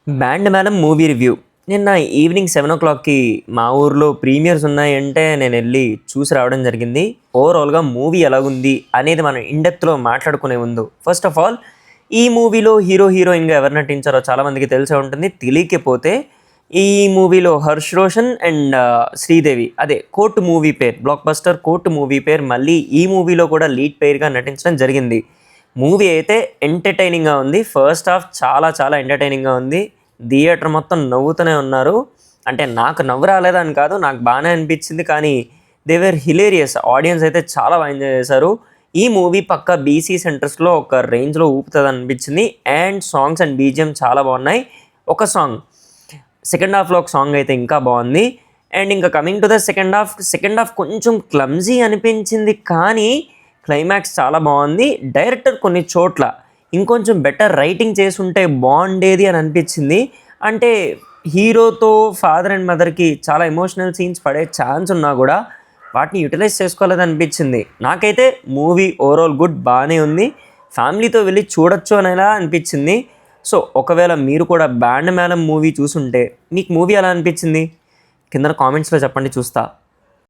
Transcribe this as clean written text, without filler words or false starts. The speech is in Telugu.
బ్యాండ్ మేళం మూవీ రివ్యూ. నిన్న ఈవినింగ్ 7:00కి మా ఊర్లో ప్రీమియర్స్ ఉన్నాయంటే నేను వెళ్ళి చూసి రావడం జరిగింది. ఓవరాల్గా మూవీ ఎలాగుంది అనేది మనం ఇండెప్త్లో మాట్లాడుకునే ముందు ఫస్ట్ ఆఫ్ ఆల్ ఈ మూవీలో హీరోయిన్గా ఎవరు నటించారో చాలామందికి తెలిసే ఉంటుంది. తెలియకపోతే ఈ మూవీలో హర్ష్ రోషన్ అండ్ శ్రీదేవి, అదే కోర్టు మూవీ పేరు, బ్లాక్ బస్టర్ కోర్టు మూవీ పేరు, మళ్ళీ ఈ మూవీలో కూడా లీడ్ పేరుగా నటించడం జరిగింది. మూవీ అయితే ఎంటర్టైనింగ్గా ఉంది. ఫస్ట్ హాఫ్ చాలా చాలా ఎంటర్టైనింగ్గా ఉంది. థియేటర్ మొత్తం నవ్వుతూనే ఉన్నారు. అంటే నాకు నవ్వు రాలేదని కాదు, నాకు బాగానే అనిపించింది. కానీ దే వర్ హిలేరియస్. ఆడియన్స్ అయితే చాలా బాగా ఎంజాయ్ చేశారు. ఈ మూవీ పక్క బీసీ సెంటర్స్లో ఒక రేంజ్లో ఊపుతుంది అనిపించింది. అండ్ సాంగ్స్ అండ్ బీజిఎం చాలా బాగున్నాయి. ఒక సాంగ్ సెకండ్ హాఫ్లో ఒక సాంగ్ అయితే ఇంకా బాగుంది. అండ్ ఇంకా coming to the second half కొంచెం క్లమ్జీ అనిపించింది. కానీ క్లైమాక్స్ చాలా బాగుంది. డైరెక్టర్ కొన్ని చోట్ల ఇంకొంచెం బెటర్ రైటింగ్ చేసి ఉంటే బాగుండేది అని అనిపించింది. అంటే హీరోతో ఫాదర్ అండ్ మదర్కి చాలా ఎమోషనల్ సీన్స్ పడే ఛాన్స్ ఉన్నా కూడా వాటిని యూటిలైజ్ చేసుకోలేదని అనిపించింది. నాకైతే మూవీ ఓవరాల్ గుడ్, బాగానే ఉంది. ఫ్యామిలీతో వెళ్ళి చూడొచ్చు అనేలా అనిపించింది. సో ఒకవేళ మీరు కూడా బ్యాండ్ మేళం మూవీ చూసుంటే మీకు మూవీ ఎలా అనిపించింది కింద కామెంట్స్లో చెప్పండి, చూస్తా.